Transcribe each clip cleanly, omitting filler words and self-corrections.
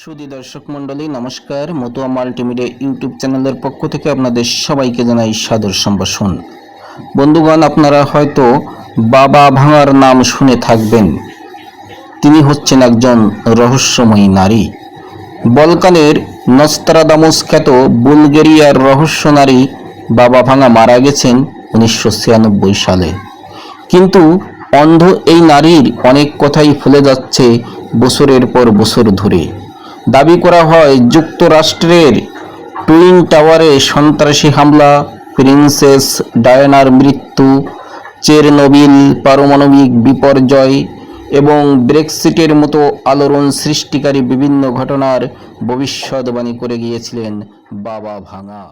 সুধী দর্শক মণ্ডলী নমস্কার। মতুয়া মাল্টিমিডিয়া ইউটিউব চ্যানেলের পক্ষ থেকে আপনাদের সবাইকে জানাই সাদর সম্ভাষণ। বন্ধুগণ, আপনারা হয়তো বাবা ভাঙার নাম শুনে থাকবেন। তিনি হচ্ছেন একজন রহস্যময়ী নারী। বলকানের নস্ত্রাদামুস খ্যাত বুলগেরিয়ার রহস্য নারী বাবা ভাঙা মারা গেছেন 1996 সালে। কিন্তু অন্ধ এই নারীর অনেক কথাই ভুলে যাচ্ছে বছরের পর বছর ধরে। দাবি করা হয় যুক্তরাষ্ট্রের টুইন টাওয়ারে সন্ত্রাসী হামলা, প্রিন্সেস ডায়ানার মৃত্যু, চেরনোবিল পারমাণবিক বিপর্যয় এবং ব্রেক্সিটের মতো আলোড়ন সৃষ্টিকারী বিভিন্ন ঘটনার ভবিষ্যদ্বাণী করে গিয়েছিলেন বাবা ভাঙা।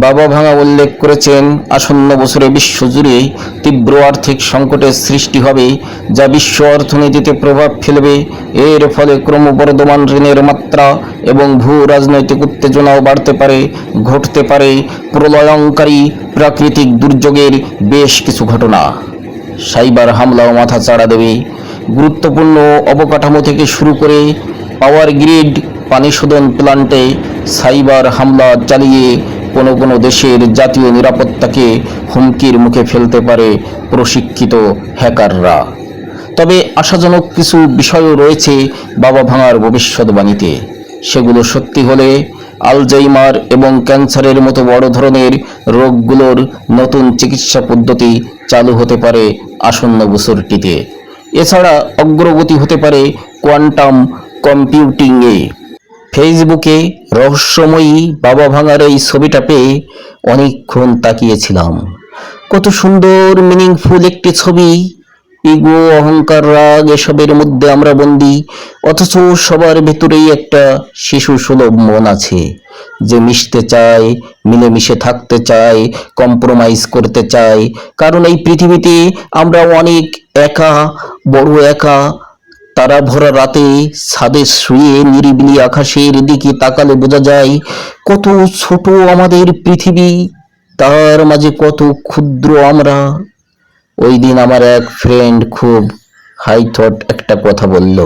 বাবা ভাঙা উল্লেখ করেছেন আসন্ন বছরে বিশ্বজুড়ে তীব্র আর্থিক সংকটের সৃষ্টি হবে, যা বিশ্ব অর্থনীতিতে প্রভাব ফেলবে। এর ফলে ক্রমবর্ধমান ঋণের মাত্রা এবং ভূ রাজনৈতিক উত্তেজনাও বাড়তে পারে। ঘটতে পারে প্রলয়ঙ্কারী প্রাকৃতিক দুর্যোগের বেশ কিছু ঘটনা। সাইবার হামলাও মাথা চাড়া দেবে। গুরুত্বপূর্ণ অবকাঠামো থেকে শুরু করে পাওয়ার গ্রিড, পানি শোধন প্ল্যান্টে সাইবার হামলা চালিয়ে কোনো দেশের জাতীয় নিরাপত্তাকে হুমকির মুখে ফেলতে পারে প্রশিক্ষিত হ্যাকাররা। তবে আশাজনক কিছু বিষয়ও রয়েছে বাবা ভাঙার ভবিষ্যদ্বাণীতে। সেগুলো সত্যি হলে আলজাইমার এবং ক্যান্সারের মতো বড় ধরনের রোগগুলোর নতুন চিকিৎসা পদ্ধতি চালু হতে পারে আসন্ন বছরটিতে। এছাড়া অগ্রগতি হতে পারে কোয়ান্টাম কম্পিউটিংয়ে। ফেসবুকে রহস্যময়ী বাবা ভাঙার এই ছবিটা পেয়ে অনেকক্ষণ তাকিয়েছিলাম। কত সুন্দর মিনিংফুল একটি ছবি। ইগো, অহংকার, রাগ এসবের মধ্যে আমরা বন্দী, অথচ সবার ভেতরেই একটা শিশু সুলভ মন আছে যে মিশতে চায়, মিলেমিশে থাকতে চায়, কম্প্রোমাইজ করতে চায়। কারণ এই পৃথিবীতে আমরা অনেক একা, বড় একা। তারা ভরা রাতে ছাদে শুয়ে নিরিবিলি আকাশের দিকে তাকালে বোঝা যায় কত ছোট আমাদের পৃথিবী, তার মাঝে কত ক্ষুদ্র আমরা। ওই দিন আমার এক ফ্রেন্ড খুব হাই থট একটা কথা বলল।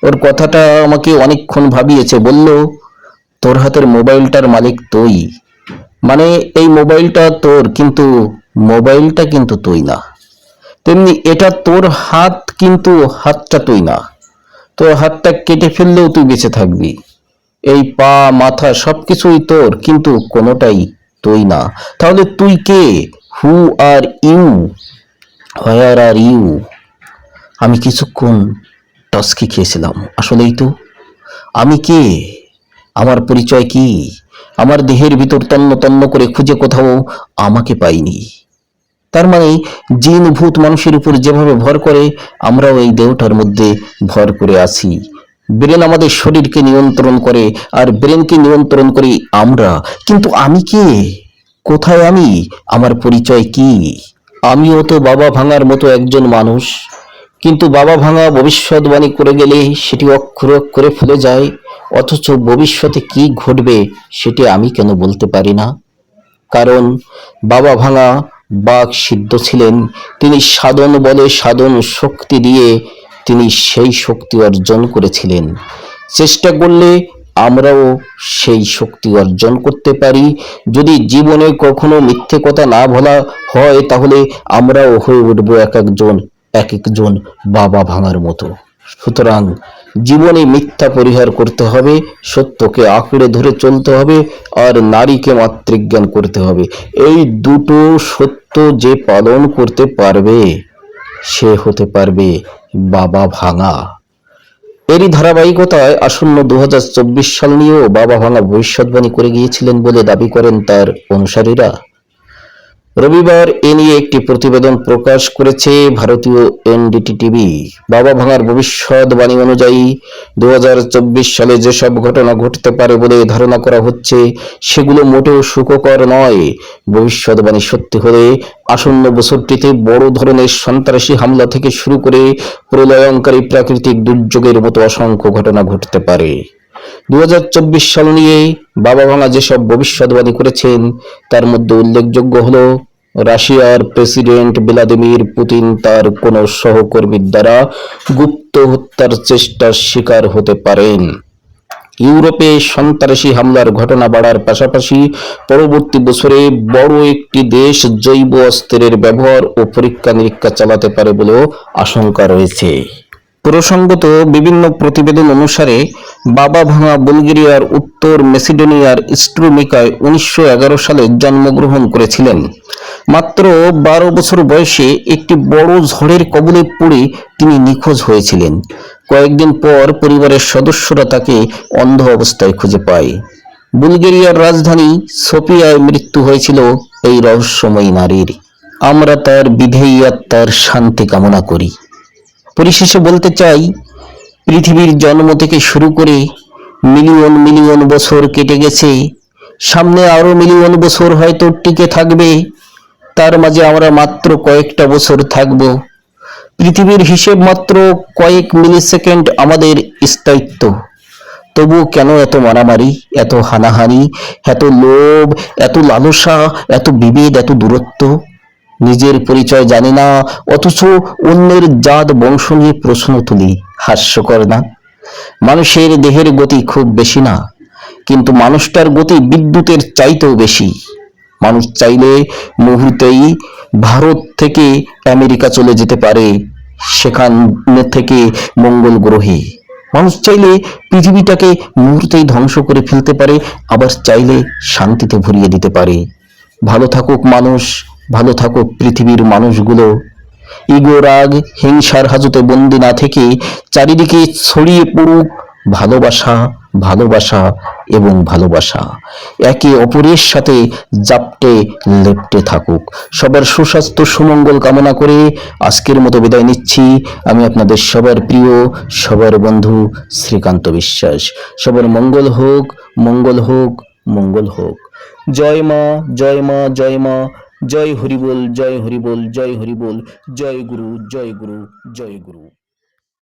ওর কথাটা আমাকে অনেকক্ষণ ভাবিয়েছে। বলল, তোর হাতের মোবাইলটার মালিক তুই। মানে এই মোবাইলটা তোর, কিন্তু মোবাইলটা কিন্তু তুই না। তেমনি এটা তোর হাত, কিন্তু হাতটা তুই না। তোর হাতটা কেটে ফেললেও তুই বেঁচে থাকবি। এই পা, মাথা সবকিছুই তোর, কিন্তু কোনোটাই তুই না। তাহলে তুই কে? হু are you? Where are you? আমি কিছুক্ষণ টস্কি খেয়েছিলাম। আসলেই তো, আমি কে? আমার পরিচয় কি? আমার দেহের ভিতর তন্ন তন্ন করে খুঁজে কোথাও আমাকে পাইনি। তার মানে জিন ভূত মানুষের উপর যেভাবে ভর করে, আমরাও এই দেহটার মধ্যে ভর করে আছি। ব্রেন আমাদের শরীরকে নিয়ন্ত্রণ করে, আর ব্রেনকে নিয়ন্ত্রণ করি আমরা। কিন্তু আমি কে? কোথায় আমি? আমার পরিচয় কি? আমিও তো বাবা ভাঙার মতো একজন মানুষ। কিন্তু বাবা ভাঙা ভবিষ্যৎবাণী করে গেলে সেটি অক্ষরে অক্ষরে ফেলে যায়। অথচ ভবিষ্যতে কি ঘটবে সেটি আমি কেন বলতে পারি না? কারণ বাবা ভাঙা বাক সিদ্ধ ছিলেন। তিনি সাধন বলে সাধন শক্তি দিয়ে তিনি সেই শক্তি অর্জন করেছিলেন। চেষ্টা করলে আমরাও সেই শক্তি অর্জন করতে পারি। যদি জীবনে কখনো মিথ্যে কথা না বলা হয়, তাহলে আমরাও হয়ে উঠব এক একজন বাবা ভাঙার মতো। সুতরাং জীবনে মিথ্যা পরিহার করতে হবে, সত্যকে আঁকড়ে ধরে চলতে হবে, আর নারীকে মাতৃজ্ঞান করতে হবে। এই দুটো সত্য যে পালন করতে পারবে, সে হতে পারবে বাবা ভাঙা। এরই ধারাবাহিকতায় আসন্ন 2024 সাল নিয়েও বাবা ভাঙা ভবিষ্যৎবাণী করে গিয়েছিলেন বলে দাবি করেন তার অনুসারীরা। রবিবার এ নিয়ে একটি প্রতিবেদন প্রকাশ করেছে ভারতীয় এনডিটিভি। বাবা ভাঙার ভবিষ্যৎবাণী অনুযায়ী 2024 সালে যেসব ঘটনা ঘটতে পারে বলে ধারণা করা হচ্ছে, সেগুলো মোটেও সুখকর নয়। ভবিষ্যৎবাণী সত্যি হলে আসন্ন বছরটিতে বড় ধরনের সন্ত্রাসী হামলা থেকে শুরু করে প্রলয়ঙ্কারী প্রাকৃতিক দুর্যোগের মতো অসংখ্য ঘটনা ঘটতে পারে। 2024 সাল নিয়ে বাবা ভাঙা যেসব ভবিষ্যৎবাণী করেছেন, তার মধ্যে উল্লেখযোগ্য হলো রাশিয়ার প্রেসিডেন্ট ভ্লাদিমির পুতিন তার কোনো সহকর্মীর দ্বারা গুপ্ত হত্যার চেষ্টার শিকার হতে পারেন। ইউরোপে সন্ত্রাসী হামলার ঘটনা বাড়ার পাশাপাশি পরবর্তী বছরে বড় একটি দেশ জৈব অস্ত্রের ব্যবহার ও পরীক্ষা নিরীক্ষা চালাতে পারে বলেও আশঙ্কা রয়েছে। প্রসঙ্গত, বিভিন্ন প্রতিবেদন অনুসারে বাবা ভাঙা বুলগেরিয়ার উত্তর মেসিডোনিয়ার স্ট্রুমিকায় 1911 সালে জন্মগ্রহণ করেছিলেন। মাত্র 12 বছর বয়সে একটি বড় ঝড়ের কবলে পড়ে তিনি নিখোঁজ হয়েছিলেন। কয়েকদিন পর পরিবারের সদস্যরা তাকে অন্ধ অবস্থায় খুঁজে পায়। বুলগেরিয়ার রাজধানী সোফিয়ায় মৃত্যু হয়েছিল এই রহস্যময়ী নারীর। আমরা তার বিধেয়ী আত্মার শান্তি কামনা করি। পরিশেষে বলতে চাই, পৃথিবীর জন্ম থেকে শুরু করে মিলিয়ন মিলিয়ন বছর কেটে গেছে, সামনে আরো মিলিয়ন বছর হয়তো টিকে থাকবে। তার মাঝে আমরা মাত্র কয়েকটা বছর থাকব। পৃথিবীর হিসেব মাত্র কয়েক মিলি সেকেন্ড আমাদের স্থায়িত্ব। তবু কেন এত মারামারি, এত হানাহানি, এত লোভ, এত লালসা, এত বিভেদ, এত দূরত্ব? নিজের পরিচয় জানি না, অথচ অন্যের জাত বংশ নিয়ে প্রশ্ন তুলি। হাস্যকর না? মানুষের দেহের গতি খুব বেশি না, কিন্তু মানুষটার গতি বিদ্যুতের চাইতেও বেশি। মানুষ চাইলে মুহূর্তেই ভারত থেকে আমেরিকা চলে যেতে পারে, সেখান থেকে মঙ্গল গ্রহে। মানুষ চাইলে পৃথিবীটাকে মুহূর্তেই ধ্বংস করে ফেলতে পারে, আবার চাইলে শান্তিতে ভরিয়ে দিতে পারে। ভালো থাকুক মানুষ, ভালো থাকুক পৃথিবীর মানুষগুলো। ইগো, রাগ, হিংসার হাজতে বন্দি না থেকে চারিদিকে ছড়িয়ে পড়ুক ভালোবাসা, ভালোবাসা এবং ভালোবাসা। একে অপরের সাথে জাপটে লেপটে থাকুক। সবার সুস্বাস্থ্য সুমঙ্গল কামনা করে আজকের মতো বিদায় নিচ্ছি। আমি আপনাদের সবার প্রিয়, সবার বন্ধু শ্রীকান্ত বিশ্বাস। সবার মঙ্গল হোক, মঙ্গল হোক, মঙ্গল হোক। জয় মা, জয় মা, জয় মা। জয় হরিবোল, জয় হরিবোল, জয় হরিবোল। জয় গুরু, জয় গুরু, জয় গুরু।